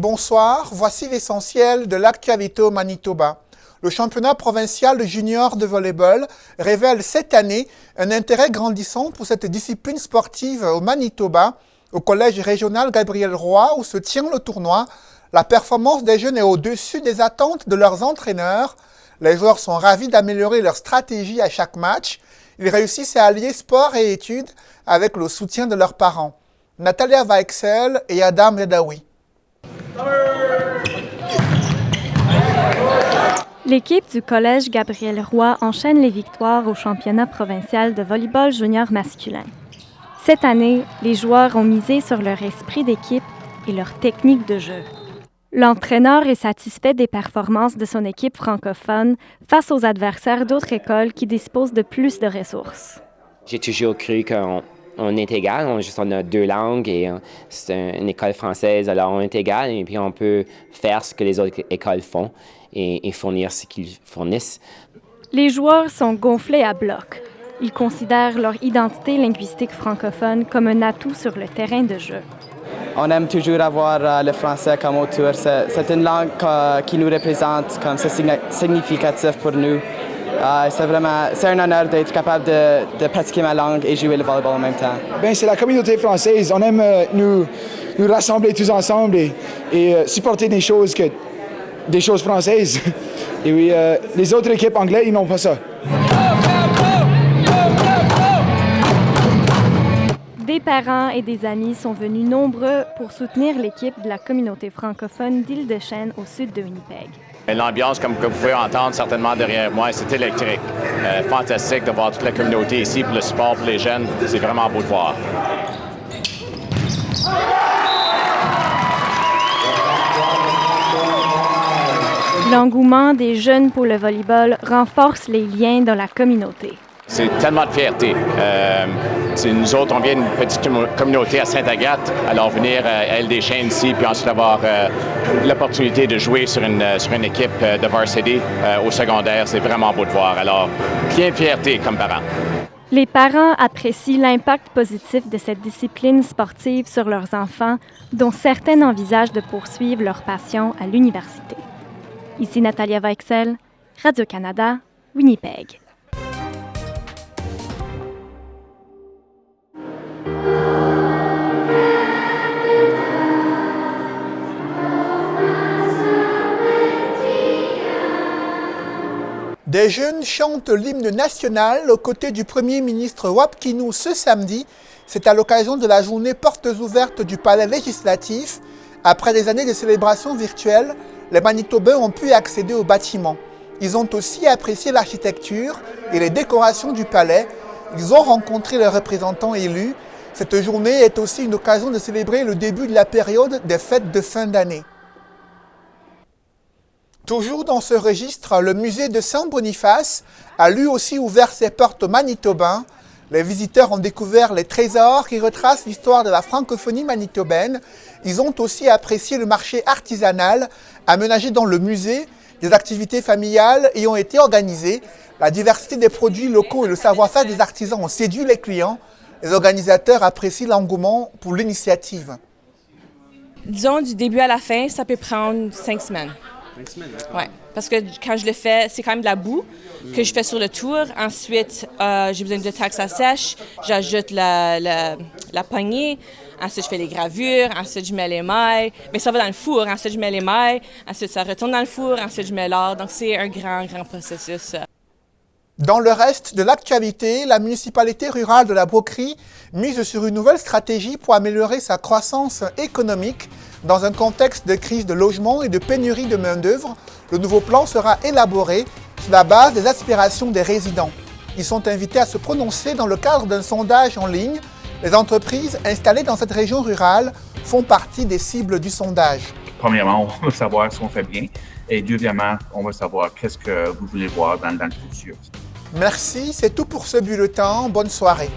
Bonsoir, voici l'essentiel de l'actualité au Manitoba. Le championnat provincial de junior de volleyball révèle cette année un intérêt grandissant pour cette discipline sportive au Manitoba. Au collège régional Gabriel Roy où se tient le tournoi, la performance des jeunes est au-dessus des attentes de leurs entraîneurs. Les joueurs sont ravis d'améliorer leur stratégie à chaque match. Ils réussissent à allier sport et études avec le soutien de leurs parents. Natalia Vaexel et Adam Yadawi. L'équipe du Collège Gabriel Roy enchaîne les victoires au championnat provincial de volleyball junior masculin. Cette année, les joueurs ont misé sur leur esprit d'équipe et leur technique de jeu. L'entraîneur est satisfait des performances de son équipe francophone face aux adversaires d'autres écoles qui disposent de plus de ressources. J'ai toujours cru qu'on est égal, on a deux langues et c'est une école française, alors on est égal et puis on peut faire ce que les autres écoles font et fournir ce qu'ils fournissent. Les joueurs sont gonflés à bloc. Ils considèrent leur identité linguistique francophone comme un atout sur le terrain de jeu. On aime toujours avoir le français comme autour. C'est une langue qui nous représente, comme c'est significatif pour nous. C'est un honneur d'être capable de pratiquer ma langue et jouer le volleyball en même temps. C'est la communauté française. On aime nous rassembler tous ensemble et supporter des choses françaises. Et oui, les autres équipes anglaises, ils n'ont pas ça. Des parents et des amis sont venus nombreux pour soutenir l'équipe de la communauté francophone d'Île-de-Chêne au sud de Winnipeg. L'ambiance, comme vous pouvez entendre certainement derrière moi, c'est électrique. Fantastique de voir toute la communauté ici, pour le support pour les jeunes. C'est vraiment beau de voir. L'engouement des jeunes pour le volleyball renforce les liens dans la communauté. C'est tellement de fierté. Nous autres, on vient d'une petite communauté à Sainte-Agathe, alors venir à Île-des-Chênes ici, puis ensuite avoir l'opportunité de jouer sur une équipe de varsity au secondaire, c'est vraiment beau de voir. Alors, plein de fierté comme parents. Les parents apprécient l'impact positif de cette discipline sportive sur leurs enfants, dont certains envisagent de poursuivre leur passion à l'université. Ici Natalia Vaexel, Radio-Canada, Winnipeg. Des jeunes chantent l'hymne national aux côtés du Premier ministre Wap Kinew ce samedi. C'est à l'occasion de la journée portes ouvertes du Palais législatif. Après des années de célébrations virtuelles, les Manitobains ont pu accéder au bâtiment. Ils ont aussi apprécié l'architecture et les décorations du palais. Ils ont rencontré les représentants élus. Cette journée est aussi une occasion de célébrer le début de la période des fêtes de fin d'année. Toujours dans ce registre, le musée de Saint-Boniface a lui aussi ouvert ses portes aux Manitobains. Les visiteurs ont découvert les trésors qui retracent l'histoire de la francophonie manitobaine. Ils ont aussi apprécié le marché artisanal aménagé dans le musée. Des activités familiales y ont été organisées. La diversité des produits locaux et le savoir-faire des artisans ont séduit les clients. Les organisateurs apprécient l'engouement pour l'initiative. Disons, du début à la fin, ça peut prendre 5 semaines. 5 semaines? Oui, parce que quand je le fais, c'est quand même de la boue que je fais sur le tour. Ensuite, j'ai besoin de taxe à sèche. J'ajoute la poignée. Ensuite, je fais les gravures. Ensuite, je mets les mailles. Mais ça va dans le four. Ensuite, je mets les mailles. Ensuite, ça retourne dans le four. Ensuite, je mets l'or. Donc, c'est un grand processus. Dans le reste de l'actualité, la municipalité rurale de la Brocquerie mise sur une nouvelle stratégie pour améliorer sa croissance économique. Dans un contexte de crise de logement et de pénurie de main-d'œuvre, le nouveau plan sera élaboré sur la base des aspirations des résidents. Ils sont invités à se prononcer dans le cadre d'un sondage en ligne. Les entreprises installées dans cette région rurale font partie des cibles du sondage. Premièrement, on veut savoir si on fait bien. Et deuxièmement, on veut savoir qu'est-ce que vous voulez voir dans le futur. Merci, c'est tout pour ce bulletin. Bonne soirée.